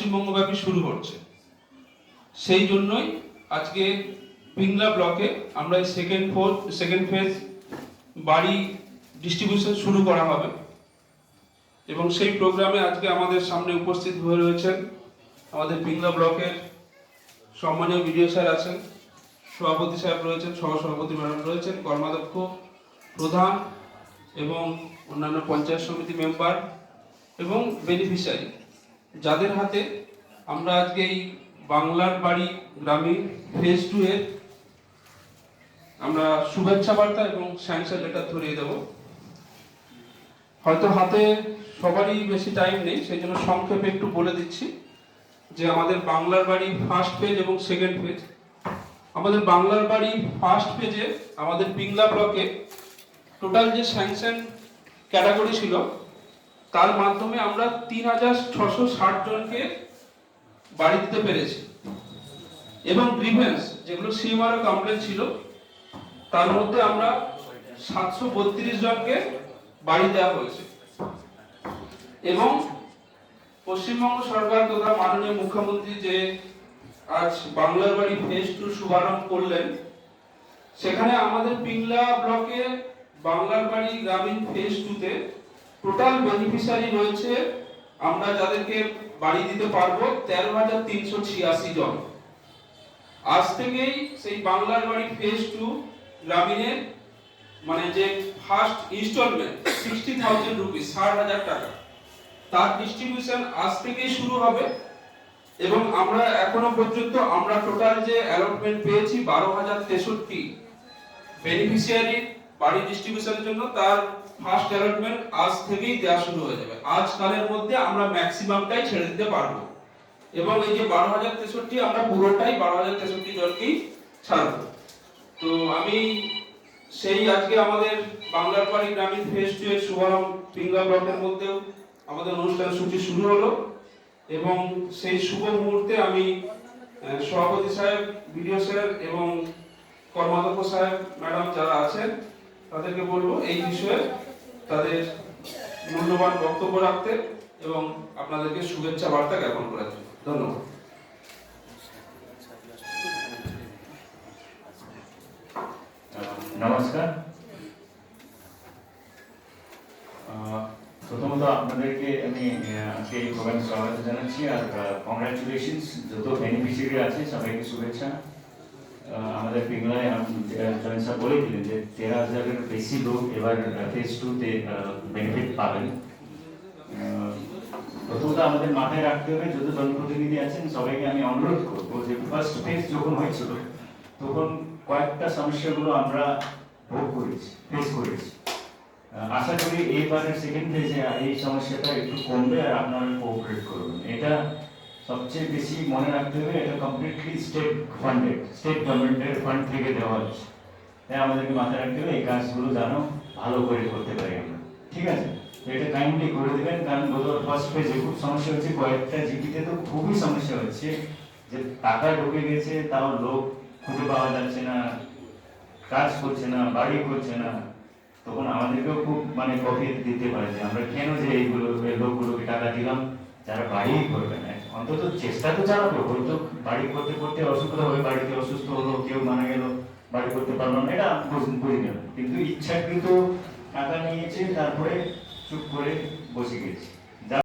পশ্চিমবঙ্গব্যাপী শুরু হচ্ছে। সেই জন্যই আজকে পিংলা ব্লকে আমরা এই সেকেন্ড ফেজ বাড়ি ডিস্ট্রিবিউশন শুরু করা হবে এবং সেই প্রোগ্রামে আজকে আমাদের সামনে উপস্থিত হয়ে রয়েছেন আমাদের পিংলা ব্লকের সম্মানীয় বিডিও স্যার আছেন, সভাপতি সাহেব রয়েছেন, সহসভাপতি ম্যাডাম রয়েছেন, কর্মাধ্যক্ষ, প্রধান এবং অন্যান্য পঞ্চায়েত সমিতি মেম্বার এবং বেনিফিশিয়ারি, যাদের হাতে আমরা আজকে এই বাংলার বাড়ি গ্রামীণ ফেজ 2 এর আমরা শুভেচ্ছা বার্তা এবং স্যাংশন লেটার ধরিয়ে দেব। হয়তো হাতে সবারই বেশি টাইম নেই, সেই জন্য সংক্ষেপে একটু বলে দিচ্ছি যে আমাদের বাংলার বাড়ি ফার্স্ট পেজ এবং সেকেন্ড পেজ। আমাদের বাংলার বাড়ি ফার্স্ট পেজে আমাদের পিংলা ব্লকে টোটাল যে স্যাংশন ক্যাটাগরি ছিল তার মাধ্যমে আমরা 3660 জনকে বাড়ি দিতে পেরেছি এবং গ্রিভেন্স যেগুলো সিএমআরও কমপ্লেন ছিল তার মধ্যে আমরা 732 জনকে বাড়ি দেওয়া হয়েছে। এবং পশ্চিমবঙ্গ সরকার তথা মাননীয় মুখ্যমন্ত্রী যে আজ বাংলার বাড়ি ফেজ 2 শুভারম্ভ করলেন, সেখানে আমাদের পিংলা ব্লকে বাংলার বাড়ি গ্রামীণ ফেজ 2 তে টোটাল বেনিফিশিয়ারি রয়েছে আমরা যাদেরকে বাড়ি দিতে পারবো 13,386 জন। আজ থেকেই সেই বাংলার বাড়ি ফেজ 2 গ্রামীণের মানে যে ফার্স্ট ইনস্টলমেন্ট 60,000 রুপিস 60,000 টাকা তার ডিস্ট্রিবিউশন আজ থেকেই শুরু হবে এবং আমরা এখনো পর্যন্ত আমরা টোটাল যে অ্যালটমেন্ট পেয়েছি 12,063 বেনিফিশিয়ারি বাড়ি ডিস্ট্রিবিউশনের জন্য, তার ফার্স্ট অ্যালটমেন্ট আজ থেকেই দেওয়া শুরু হয়ে যাবে। আজকালের মধ্যে আমরা ম্যাক্সিমামটাই ছেড়ে দিতে পারবো এবং এই যে 12,063 আমরা পুরোটাই 12,063 জনকেই ছাড়বো। তো আমি সেই আজকে আমাদের বাংলার বাড়ি গ্রামীণ ফেজ 2 এর শুভারম্ভ পিংলা ব্লকের মধ্যেও আমাদের অনুষ্ঠান সূচি শুরু হলো এবং সেই শুভ মুহূর্তে আমি সভাপতি সাহেব, বিডিও স্যার এবং কর্মাধ্যক্ষ সাহেব ম্যাডাম যারা আছেন তাদেরকে বলবো এই বিষয়ে তাদের মূল্যবান বক্তব্য রাখতে এবং আপনাদেরকে শুভেচ্ছা বার্তা জ্ঞাপন করার জন্য। ধন্যবাদ। নমস্কার। প্রথমত আপনাদেরকে আমি আজকে এই প্রোগ্রাম স্বাগত জানাচ্ছি আর কংগ্রাচুলেশনস যত বেনিফিশিয়ারি আছে সবাইকে শুভেচ্ছা। আমাদের পিংলায় জয়েন স্যার বলে দিলেন যে 13,000-এর বেশি লোক এবার ফেজ 2 তে বেনিফিট পাবেন। প্রথমত আমাদের মাথায় রাখতে হবে যত জনপ্রতিনিধি আছেন সবাইকে আমি অনুরোধ করবো যে ফার্স্ট ফেজ যখন হয়েছিল তখন কয়েকটা সমস্যাগুলো আমরা ফেস করেছি। আশা করি এইবারের সেকেন্ড ফেজে এই সমস্যাটা একটু কমবে আর আপনারা কোঅপারেট করবেন। এটা সবচেয়ে বেশি মনে রাখতে হবে, এটা কমপ্লিটলি স্টেট ফান্ডেড, স্টেট গভর্নমেন্টের ফান্ড থেকে দেওয়া হচ্ছে। তাই আমাদেরকে মাথায় রাখতে হবে এই কাজগুলো যেন ভালো করে করতে পারি আমরা, ঠিক আছে? তো এটা কাইন্ডলি করে দেবেন, কারণ গত ফার্স্ট ফেজে খুব সমস্যা হচ্ছে, কয়েকটা জিপিতে তো খুবই সমস্যা হচ্ছে যে টাকা ঢুকে গেছে তাও লোক খুঁজে পাওয়া যাচ্ছে না, কাজ করছে না, বাড়ি করছে না। তখন আমাদেরকেও খুব মানে কফি দিতে পারে যে আমরা কেন যে এইগুলো লোকগুলোকে টাকা দিলাম যারা বাড়ি করবে না। অন্তত চেষ্টা তো চালাবো, হয়তো বাড়ি করতে করতে অসুবিধা হবে, বাড়িতে অসুস্থ হলো, কেউ মারা গেল, বাড়ি করতে পারলো না, এটা বুঝি না, কিন্তু ইচ্ছাকৃত টাকা নিয়েছে তারপরে চুপ করে বসে গেছে।